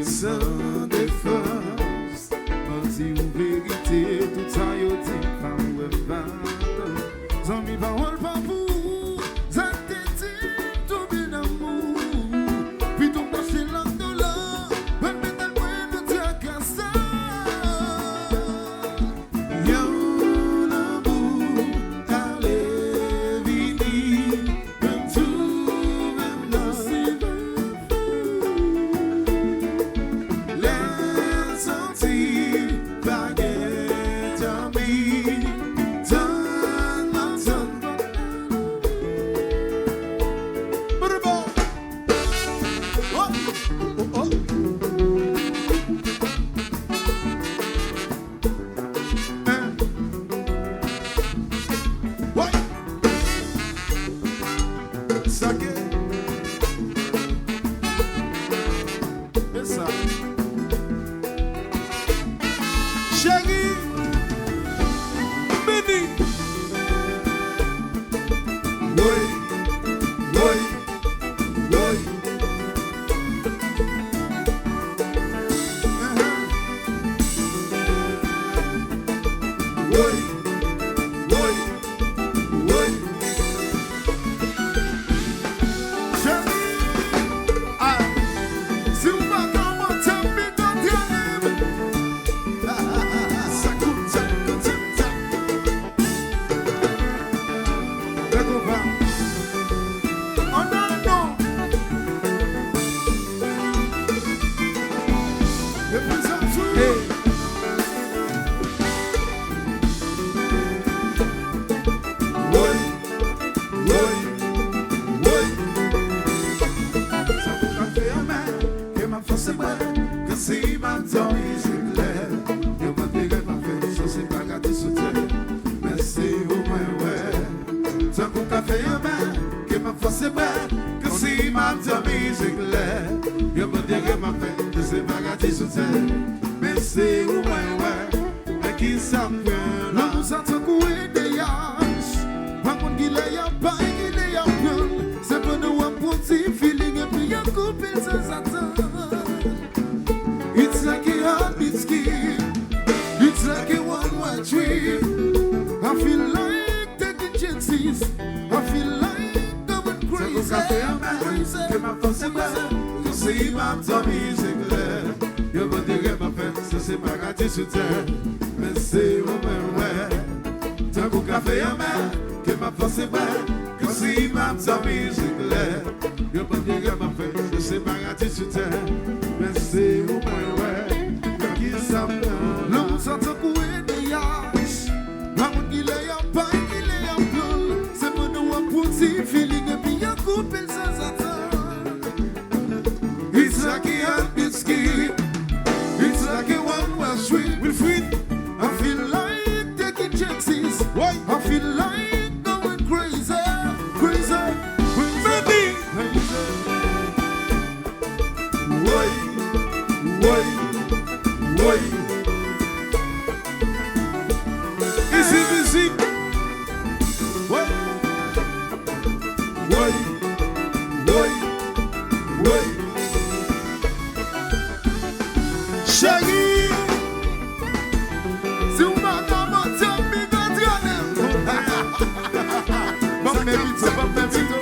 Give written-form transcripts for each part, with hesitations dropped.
Sans défense, menti ou vérité, tout ça yo dit pas ou pas. Sans mi parole pas pour, ça te dit tomber d'amour. Puis ton marché là de là, ben mettre le moins de tes cassas. Yo l'amour, allez vini, même tout, même dans ses It's like a heartbeat scheme. It's like a one-way dream. I feel like taking chances. I feel like going crazy. Que ma force est bonne, que c'est ma musique là. Je veux dire ma fête, ça c'est pas gâté sur terre. Mais c'est au moins ouais. Tant qu'au café à main, que ma force est bonne, que c'est ma musique là. Je veux dire ma fête, ça c'est pas gâté sur terre. Mais c'est au moins ouais. Qui s'appelle l'homme sans te couer des yachts. Maman qui l'a y'a pas, qui l'a y'a plein. C'est pour nous un petit feeling et puis y'a coupé le sans attendre. It's like a heartbeat scheme. It's like a one-way street. We're free. I feel like taking chances. I feel like going crazy, crazy, crazy. Why? Easy music. Why? Shaggy. Si on m'a demandé, mi gâteau. Bon, mais vite,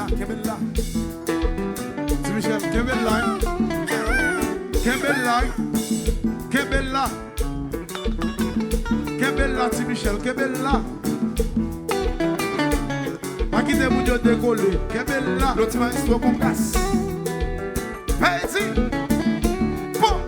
Kebella. C'est Michel, Kebella. Kebella. Kebella. Kebella, c'est Michel, Kebella. A qui te bouge décoller, Kebella. L'autre main, il faut qu'on casse. Vas-y. Bon.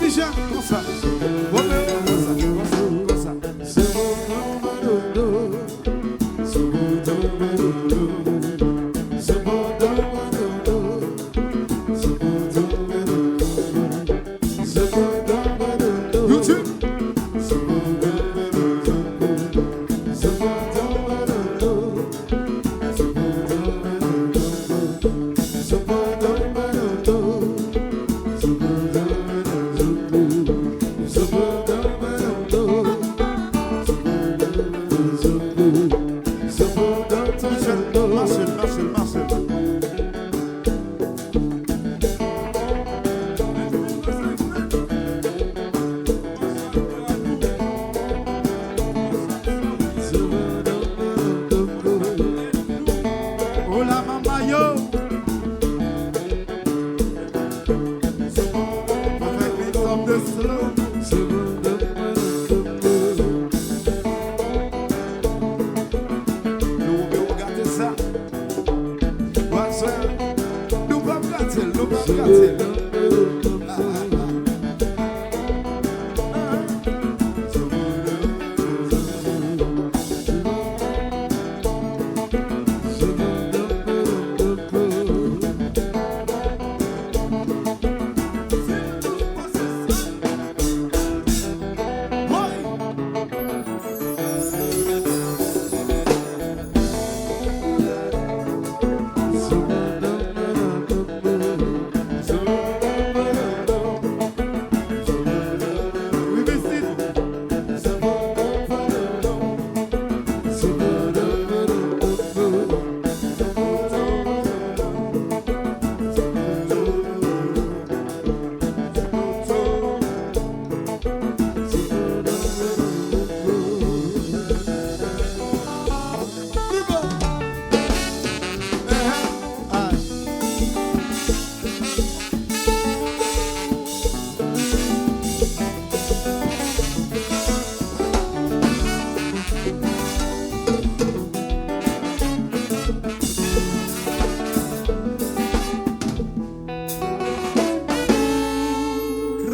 Alicia, cosa. Hola mamá yo. Perfectly from the slow.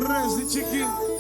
Crazy chicken.